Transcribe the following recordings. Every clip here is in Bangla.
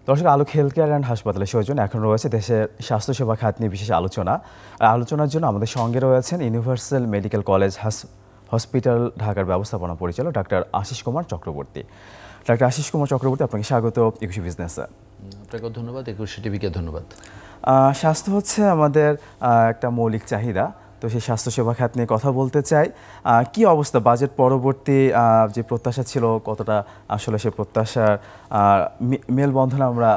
দর্শক, আলোক হেলথ কেয়ার অ্যান্ড হাসপাতালের সৌজন্য এখন রয়েছে দেশের স্বাস্থ্যসেবা খাত নিয়ে বিশেষ আলোচনা। আর আলোচনার জন্য আমাদের সঙ্গে রয়েছেন ইউনিভার্সাল মেডিকেল কলেজ হসপিটাল ঢাকার ব্যবস্থাপনা পরিচালক ডাক্তার আশিস কুমার চক্রবর্তী। ডাক্তার আশিস কুমার চক্রবর্তী, আপনাকে স্বাগত একুশে বিজনেসে। আপনাকে ধন্যবাদ, একুশে টিভিকে ধন্যবাদ। স্বাস্থ্য হচ্ছে আমাদের একটা মৌলিক চাহিদা, তো সেই স্বাস্থ্যসেবা খাত নিয়ে কথা বলতে চাই। কি অবস্থা বাজেট পরবর্তী যে প্রত্যাশা ছিল, কতটা আসলে সে প্রত্যাশার মেলবন্ধন আমরা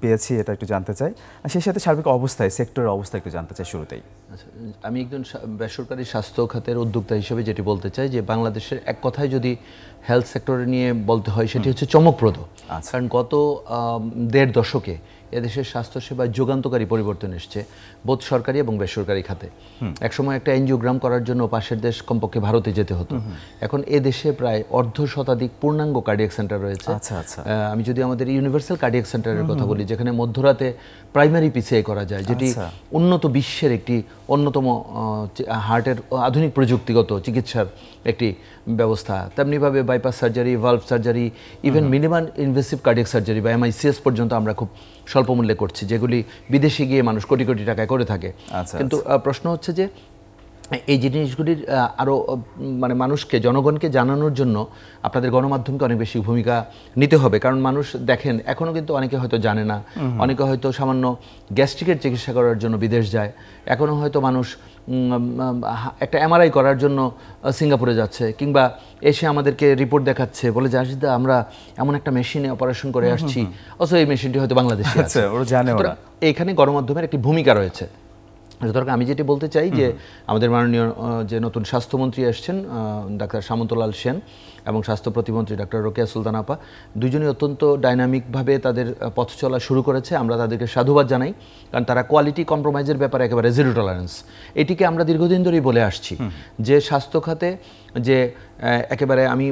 পেয়েছি, এটা একটু জানতে চাই। সেই সাথে সার্বিক অবস্থায় সেক্টরের অবস্থা একটু জানতে চাই শুরুতেই। আচ্ছা, আমি একজন বেসরকারি স্বাস্থ্য খাতের উদ্যোক্তা হিসেবে যেটি বলতে চাই যে বাংলাদেশের এক কথায় যদি হেলথ সেক্টরে নিয়ে বলতে হয় সেটি হচ্ছে চমকপ্রদ। কারণ গত ১.৫ দশকে এদেশের স্বাস্থ্যসেবায় যুগান্তকারী পরিবর্তন এসছে বোধ সরকারি এবং বেসরকারি খাতে। একসময় একটা এনজিওগ্রাম করার জন্য পাশের দেশ কমপক্ষে ভারতে যেতে হতো, এখন এ দেশে প্রায় ১/২ পূর্ণাঙ্গ কার্ডিয়াক সেন্টার রয়েছে। আমি যদি আমাদের ইউনিভার্সাল কার্ডিয়াক সেন্টারের কথা বলি, যেখানে মধ্যরাতে প্রাইমারি পিসিআই করা যায়, যেটি উন্নত বিশ্বের একটি অন্যতম হার্টের আধুনিক প্রযুক্তিগত চিকিৎসার একটি ব্যবস্থা। তেমনিভাবে bypass surgery, valve surgery, even minimum invasive cardiac surgery বা MICS পর্যন্ত আমরা খুব স্বল্প মূল্যে করছি, যেগুলি বিদেশে গিয়ে মানুষ কোটি কোটি টাকায় করে থাকে। কিন্তু প্রশ্ন হচ্ছে যে এই জিনিসগুলির আরও মানে মানুষকে, জনগণকে জানানোর জন্য আপনাদের গণমাধ্যমকে অনেক বেশি ভূমিকা নিতে হবে। কারণ মানুষ দেখেন, এখনও কিন্তু অনেকে হয়তো জানে না, অনেকে হয়তো সামান্য গ্যাস্ট্রিকের চিকিৎসা করার জন্য বিদেশ যায়, এখনও হয়তো মানুষ একটা MRI করার জন্য সিঙ্গাপুরে যাচ্ছে, কিংবা এসে আমাদেরকে রিপোর্ট দেখাচ্ছে, বলে যে আশিসদা আমরা এমন একটা মেশিনে অপারেশন করে আসছি, অথচ এই মেশিনটি হয়তো বাংলাদেশে আছে। এখানে গণমাধ্যমের একটি ভূমিকা রয়েছে। সুতরাং আমি যেটি বলতে চাই যে আমাদের মাননীয় যে নতুন স্বাস্থ্যমন্ত্রী আসছেন ডাক্তার সামন্তলাল সেন এবং স্বাস্থ্য প্রতিমন্ত্রী ডাক্তার রোকেয়া সুলতানা আপা, দুজনই অত্যন্ত ডাইনামিকভাবে তাদের পথ চলা শুরু করেছে। আমরা তাদেরকে সাধুবাদ জানাই, কারণ তারা কোয়ালিটি কম্প্রোমাইজের ব্যাপারে একেবারে জিরো টলারেন্স। এটিকে আমরা দীর্ঘদিন ধরেই বলে আসছি যে স্বাস্থ্য খাতে যে একেবারে, আমি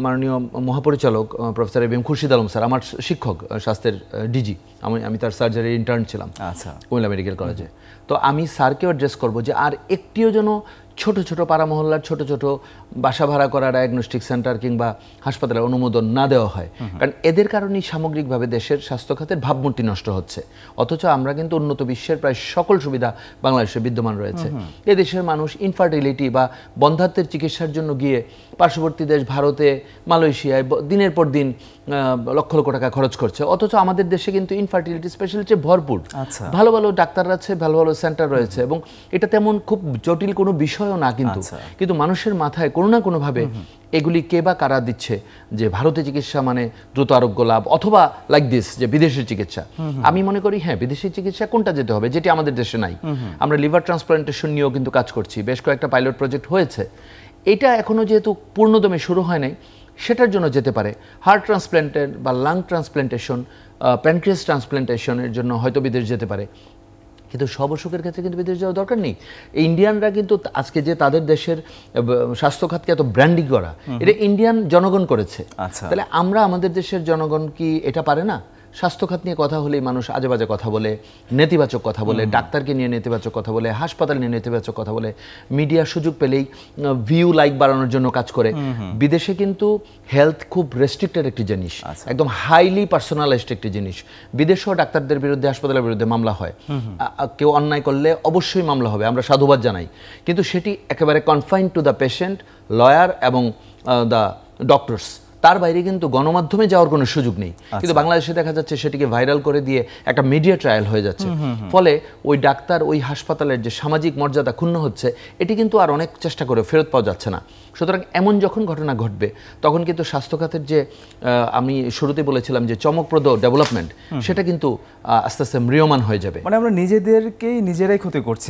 মাননীয় মহাপরিচালক professor ABM Khurshid Alam sir, আমার শিক্ষক, স্বাস্থ্যের ডিজি, আমি তার সার্জারি ইন্টার্ন ছিলাম কুমিল্লা মেডিকেল কলেজে। তো আমি স্যারকেও অ্যাড্রেস করবো যে আর একটিও যেন ছোট ছোট পাড়া মহল্লার ছোট ছোট বাসা ভাড়া করা ডায়াগনস্টিক সেন্টার কিংবা হাসপাতালের অনুমোদন না দেওয়া হয়, কারণ এদের কারণেই সামগ্রিকভাবে দেশের স্বাস্থ্য খাতের ভাবমূর্তি নষ্ট হচ্ছে। অথচ আমরা কিন্তু উন্নত বিশ্বের প্রায় সকল সুবিধা বাংলাদেশে বিদ্যমান রয়েছে। এদেশের মানুষ ইনফার্টিলিটি বা বন্ধ্যাত্বের চিকিৎসার জন্য গিয়ে পার্শ্ববর্তী দেশ ভারতে, মালয়েশিয়ায় দিনের পর দিন লক্ষ লক্ষ টাকা খরচ করছে, অথচ আমাদের দেশে কিন্তু ইনফার্টিলিটি স্পেশালিটি ভরপুর, ভালো ভালো ডাক্তাররা আছে, ভালো ভালো সেন্টার রয়েছে, এবং এটা তেমন খুব জটিল কোনো বিষয়ও না। কিন্তু মানুষের মাথায় কোনো না কোনোভাবে এগুলি কে বা কারা দিচ্ছে যে ভারতে চিকিৎসা মানে দ্রুত আরোগ্য লাভ, অথবা লাইক দিস যে বিদেশের চিকিৎসা। আমি মনে করি হ্যাঁ, বিদেশি চিকিৎসা কোনটা যেতে হবে, যেটি আমাদের দেশে নাই। আমরা লিভার ট্রান্সপ্লান্টেশন নিয়েও কিন্তু কাজ করছি, বেশ কয়েকটা পাইলট প্রজেক্ট হয়েছে। এটা এখনও যেহেতু পূর্ণদমে শুরু হয় নাই, সেটার জন্য যেতে পারে। হার্ট ট্রান্সপ্লান্টের বা লাং ট্রান্সপ্লান্টেশন, প্যানক্রিয়াস ট্রান্সপ্লান্টেশনের জন্য হয়তো বিদেশ যেতে পারে, কিন্তু সব অসুখের ক্ষেত্রে কিন্তু বিদেশ যাওয়ার দরকার নেই। ইন্ডিয়ানরা কিন্তু আজকে যে তাদের দেশের স্বাস্থ্য খাতকে এত ব্র্যান্ডিং করা, এটা ইন্ডিয়ান জনগণ করেছে। তাহলে আমরা আমাদের দেশের জনগণ কি এটা পারে না? স্বাস্থ্য খাত নিয়ে কথা হলেই মানুষ আজে বাজে কথা বলে, নেতিবাচক কথা বলে, ডাক্তারকে নিয়ে নেতিবাচক কথা বলে, হাসপাতাল নিয়ে নেতিবাচক কথা বলে, মিডিয়া সুযোগ পেলেই ভিউ লাইক বাড়ানোর জন্য কাজ করে। বিদেশে কিন্তু হেলথ খুব রেস্ট্রিক্টেড একটি জিনিস, একদম হাইলি পার্সোনালাইজড একটি জিনিস। বিদেশেও ডাক্তারদের বিরুদ্ধে, হাসপাতালের বিরুদ্ধে মামলা হয়, কেউ অন্যায় করলে অবশ্যই মামলা হবে, আমরা সাধুবাদ জানাই, কিন্তু সেটি একেবারে confined to the patient, lawyer এবং দ্য ডক্টরস। তার বাইরে কিন্তু গণমাধ্যমে যাওয়ার কোনো সুযোগ নেই। কিন্তু বাংলাদেশে দেখা যাচ্ছে সেটিকে ভাইরাল করে দিয়ে একটা মিডিয়া ট্রায়াল হয়ে যাচ্ছে, ফলে ওই ডাক্তার, ওই হাসপাতালের যে সামাজিক মর্যাদা ক্ষুণ্ণ হচ্ছে, এটি কিন্তু আর অনেক চেষ্টা করে ফেরত পাওয়া যাচ্ছে না। সুতরাং এমন যখন ঘটনা ঘটবে, তখন কিন্তু স্বাস্থ্য খাতের যে আমি শুরুতে বলেছিলাম যে চমকপ্রদ ডেভেলপমেন্ট, সেটা কিন্তু আস্তে আস্তে ম্রিয়মান হয়ে যাবে। মানে আমরা নিজেরাই ক্ষতি করছি,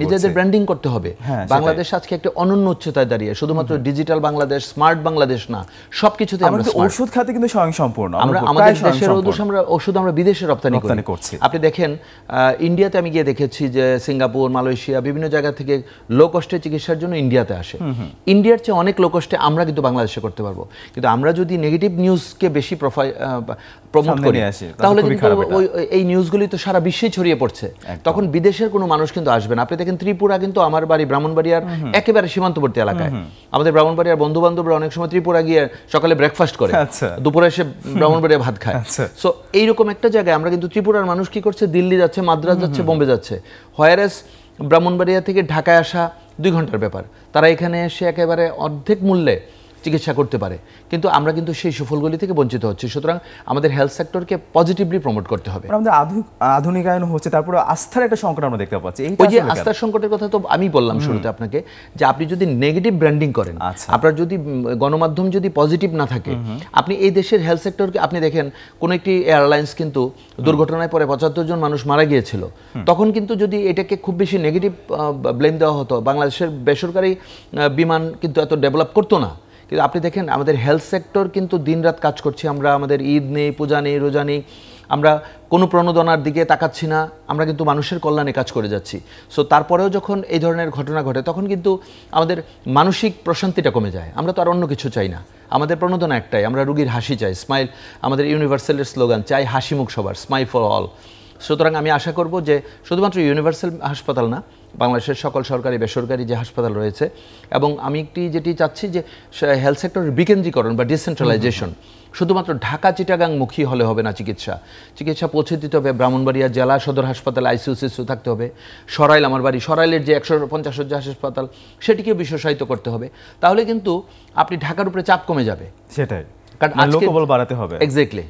নিজেদের ব্র্যান্ডিং করতে হবে। বাংলাদেশ আজকে একটা অনন্য উচ্চতায় দাঁড়িয়ে, শুধুমাত্র ডিজিটাল বাংলাদেশ, স্মার্ট বাংলাদেশ না, সবকিছুতে আমরা ওষুধ খাতে কিন্তু স্বয়ংসম্পূর্ণ। আমাদের দেশের ওষুধ আমরা বিদেশে রপ্তানি করছি। আপনি দেখেন, ইন্ডিয়াতে আমি গিয়ে দেখেছি যে সিঙ্গাপুর, মালয়েশিয়া, বিভিন্ন জায়গা থেকে লো কস্টে চিকিৎসার জন্য ইন্ডিয়াতে আসে। ইন্ডিয়ার চেয়ে অনেক লো কস্টে আমরা কিন্তু বাংলাদেশে করতে পারবো। কিন্তু আমরা যদি নেগেটিভ নিউজকে বেশি প্রমোট সামনে করি, নিয়ে আসি, তাহলে তাহলে খুবই কিন্তু খারাপ এটা। এই নিউজগুলি তো সারা বিশ্বেই ছড়িয়ে পড়ছে। তখন বিদেশের কোনো মানুষ কিন্তু আসবে না। আপনি দেখেন ত্রিপুরা কিন্তু আমার বাড়ি ব্রাহ্মণবাড়িয়ার একেবারে সীমান্তবর্তী এলাকায়। আমাদের ব্রাহ্মণবাড়িয়ার বন্ধু বান্ধবরা অনেক সময় ত্রিপুরা গিয়ে সকালে ব্রেকফাস্ট করে, আচ্ছা। দুপুরে এসে ব্রাহ্মণবাড়িয়া ভাত খায়। আচ্ছা। সো এইরকম একটা জায়গায় আমরা কিন্তু ত্রিপুরার মানুষ কি করছে, দিল্লি যাচ্ছে, মাদ্রাজ যাচ্ছে, বোম্বে যাচ্ছে, হোয়ারেস ব্রাহ্মণবাড়িয়া থেকে ঢাকায় আসা 2 ঘন্টার ব্যাপার। তারা এখানে এসে একেবারে অর্ধেক মূল্যে চিকিৎসা করতে পারে, কিন্তু আমরা কিন্তু সেই সুফলগুলি থেকে বঞ্চিত হচ্ছি। সুতরাং আমাদের হেলথ সেক্টরকে পজিটিভলি প্রমোট করতে হবে। আমাদের আধুনিকায়ন হচ্ছে, তারপরে আস্থার একটা সংকট আমরা দেখতে পাচ্ছি। ওই যে আস্থার সংকটের কথা তো আমি বললাম শুরুতে আপনাকে, যে আপনি যদি নেগেটিভ ব্র্যান্ডিং করেন, আপনার যদি গণমাধ্যম যদি পজিটিভ না থাকে, আপনি এই দেশের হেলথ সেক্টরকে আপনি দেখেন, কোন একটি এয়ারলাইন্স কিন্তু দুর্ঘটনায় পরে 75 জন মানুষ মারা গিয়েছিল, তখন কিন্তু যদি এটাকে খুব বেশি নেগেটিভ ব্লেম দেওয়া হতো, বাংলাদেশের বেসরকারি বিমান কিন্তু এত ডেভেলপ করতো না। কিন্তু আপনি দেখেন আমাদের হেলথ সেক্টর কিন্তু দিনরাত কাজ করছি আমরা, আমাদের ঈদ নেই, পূজা নেই, রোজা নেই, আমরা কোনো প্রণোদনার দিকে তাকাচ্ছি না, আমরা কিন্তু মানুষের কল্যাণে কাজ করে যাচ্ছি। সো তারপরেও যখন এই ধরনের ঘটনা ঘটে, তখন কিন্তু আমাদের মানসিক প্রশান্তিটা কমে যায়। আমরা তো আর অন্য কিছু চাই না, আমাদের প্রণোদনা একটাই, আমরা রুগীর হাসি চাই, স্মাইল। আমাদের ইউনিভার্সালের স্লোগান, চাই হাসি মুখ সবার, স্মাইল ফর অল। সুতরাং আমি আশা করব যে শুধুমাত্র ইউনিভার্সাল হাসপাতাল না, বাংলাদেশের সকল সরকারি বেসরকারি যে হাসপাতাল রয়েছে, এবং আমি যেটি চাচ্ছি যে হেলথ সেক্টরের বিকেন্দ্রীকরণ বা ডিসেন্ট্রালাইজেশন, শুধুমাত্র ঢাকা চিটাগাং মুখী হলে হবে না। চিকিৎসা পৌঁছে দিতে হবে ব্রাহ্মণবাড়িয়া জেলা সদর হাসপাতাল, আইসিইউ সিসিউ থাকতে হবে। সরাইল আমার বাড়ি, সরাইলের যে 150 শয্যা হাসপাতাল, সেটিকে বিশেষায়িত করতে হবে। তাহলে কিন্তু আপনি ঢাকার উপরে চাপ কমে যাবে। সেটাই, কারণ লোকবল বাড়াতে হবে। এক্স্যাক্টলি।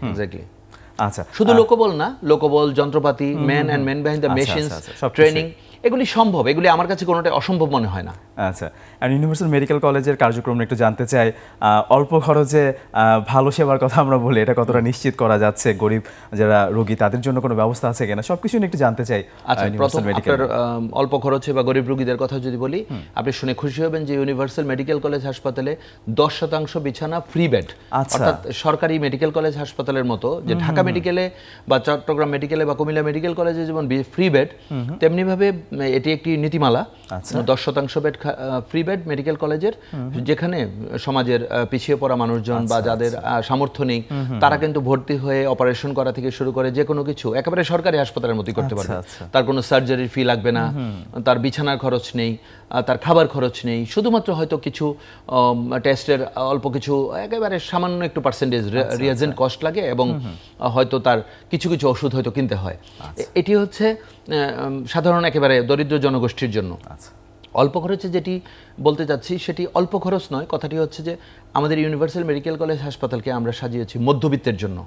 আচ্ছা, শুধু লোকবল না, লোকবল, যন্ত্রপাতি, man and man behind the machines, training, এগুলি সম্ভব। এগুলি আমার কাছে কোনোটাই অসম্ভব মনে হয় না। আচ্ছা, আর ইউনিভার্সাল মেডিকেল কলেজের কার্যক্রম একটু জানতে চাই। অল্প খরচে ভালো সেবার কথা আমরা বলি, এটা কতটা নিশ্চিত করা যাচ্ছে? গরিব যারা রোগী তাদের জন্য কোনো ব্যবস্থা আছে কিনা, সবকিছু নিয়ে একটু জানতে চাই। আচ্ছা, প্রথম আপনার অল্প খরচে বা গরিব রোগীদের কথা যদি বলি, আপনি শুনে খুশি হবেন যে ইউনিভার্সাল মেডিকেল কলেজ হাসপাতালে 10% বিছানা ফ্রি বেড। অর্থাৎ সরকারি মেডিকেল কলেজ হাসপাতালের মতো, যে ঢাকা মেডিকেলে বা চট্টগ্রাম মেডিকেলে বা কুমিল্লা মেডিকেল কলেজে যেমন ফ্রি বেড, তেমনিভাবে এটি একটি নীতিমালা। 10% বেড ফ্রি বেড মেডিকেল কলেজের, যেখানে সমাজের পিছিয়ে পড়া মানুষজন বা যাদের সামর্থ্য নেই, তারা কিন্তু ভর্তি হয়ে অপারেশন করা থেকে শুরু করে যে কোনো কিছু একেবারে সরকারি হাসপাতালের মতোই করতে পারবে। তার কোনো সার্জারির ফি লাগবে না, তার বিছানার খরচ নেই, তার খাবার খরচ নেই, শুধুমাত্র হয়তো কিছু টেস্টের অল্প কিছু একেবারে সামান্য একটু পার্সেন্টেজ রিয়েজেন্ট কস্ট লাগে, এবং হয়তো তার কিছু কিছু ওষুধ হয়তো কিনতে হয়। এটি হচ্ছে সাধারণ একেবারে দরিদ্র জনগোষ্ঠীর জন্য। অল্প খরচে যেটি বলতে চাচ্ছি, সেটি অল্প খরচ নয়, কথাটি হচ্ছে যে আমাদের ইউনিভার্সাল মেডিকেল কলেজ হাসপাতালকে আমরা সাজিয়েছি মধ্যবিত্তের জন্য।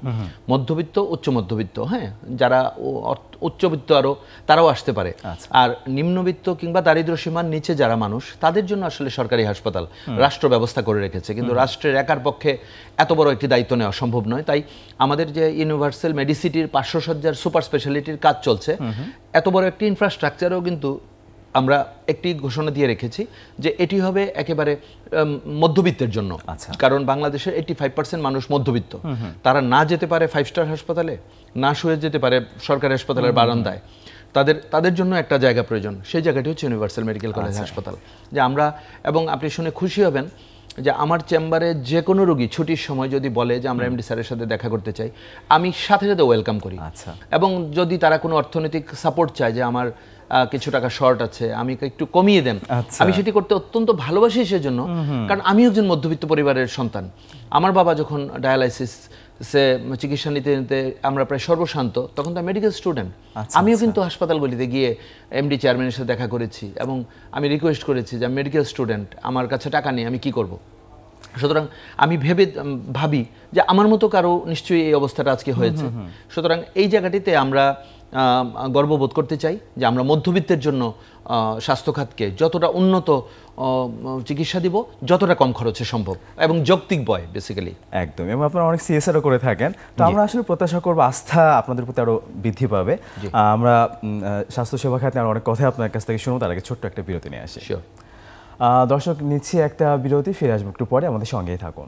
মধ্যবিত্ত, উচ্চ মধ্যবিত্ত, হ্যাঁ, যারা উচ্চবিত্ত আরও তারাও আসতে পারে। আর নিম্নবিত্ত কিংবা দারিদ্র্য সীমার নিচে যারা মানুষ, তাদের জন্য আসলে সরকারি হাসপাতাল রাষ্ট্র ব্যবস্থা করে রেখেছে, কিন্তু রাষ্ট্রের একার পক্ষে এত বড় একটি দায়িত্ব নেওয়া সম্ভব নয়। তাই আমাদের যে ইউনিভার্সাল মেডিসিটির 500 শয্যার সুপার স্পেশালিটির কাজ চলছে, এত বড় একটি ইনফ্রাস্ট্রাকচারও কিন্তু আমরা একটি ঘোষণা দিয়ে রেখেছি যে এটি হবে একেবারে মধ্যবিত্তের জন্য। কারণ বাংলাদেশের 85% মানুষ মধ্যবিত্ত, তারা না যেতে পারে 5 স্টার হাসপাতালে, না শুয়ে যেতে পারে সরকারি হাসপাতালের বারান্দায়, তাদের জন্য একটা জায়গা প্রয়োজন। সেই জায়গাটি হচ্ছে ইউনিভার্সাল মেডিকেল কলেজ হাসপাতাল। যে আমরা, এবং আপনি শুনে খুশি হবেন যে আমার চেম্বারে যে কোনো রোগী ছুটির সময় যদি বলে যে আমরা এমডি স্যারের সাথে দেখা করতে চাই, আমি সাথে সাথে ওয়েলকাম করি। এবং যদি তারা কোনো অর্থনৈতিক সাপোর্ট চায়, যে আমার কিছু টাকা শর্ট আছে, আমি একটু কমিয়ে দেন, আমি সেটি করতে অত্যন্ত ভালোবাসি সেজন্য। কারণ আমি একজন মধ্যবিত্ত পরিবারের সন্তান। আমার বাবা যখন ডায়ালাইসিসে চিকিৎসা নিতে নিতে আমরা প্রায় সর্বশান্ত, তখন তো মেডিকেল স্টুডেন্ট, আমিও কিন্তু হাসপাতালগুলিতে গিয়ে এমডি চেয়ারম্যানের সাথে দেখা করেছি, এবং আমি রিকোয়েস্ট করেছি যে আমি মেডিকেল স্টুডেন্ট, আমার কাছে টাকা নেই, আমি কি করব। সুতরাং আমি ভাবি যে আমার মতো কারো নিশ্চয়ই এই অবস্থাটা আজকে হয়েছে। সুতরাং এই জায়গাটিতে আমরা গর্ববোধ করতে চাই যে আমরা মধ্যবিত্তের জন্য স্বাস্থ্যখাতকে যতটা উন্নত চিকিৎসা দিব, যতটা কম খরচে সম্ভব, এবং যৌক্তিক বয় বেসিক্যালি। একদম, এবং আপনারা অনেক সিএসআরও করে থাকেন, তো আমরা আসলে প্রত্যাশা করবো আস্থা আপনাদের প্রতি আরও বৃদ্ধি পাবে। আমরা স্বাস্থ্যসেবা খাতে আর অনেক কথা আপনার কাছ থেকে শুনবো, তার আগে ছোট্ট একটা বিরতি নিয়ে আসি। দর্শক, নিচ্ছি একটা বিরতি, ফিরে আসবো একটু পরে, আমাদের সঙ্গেই থাকুন।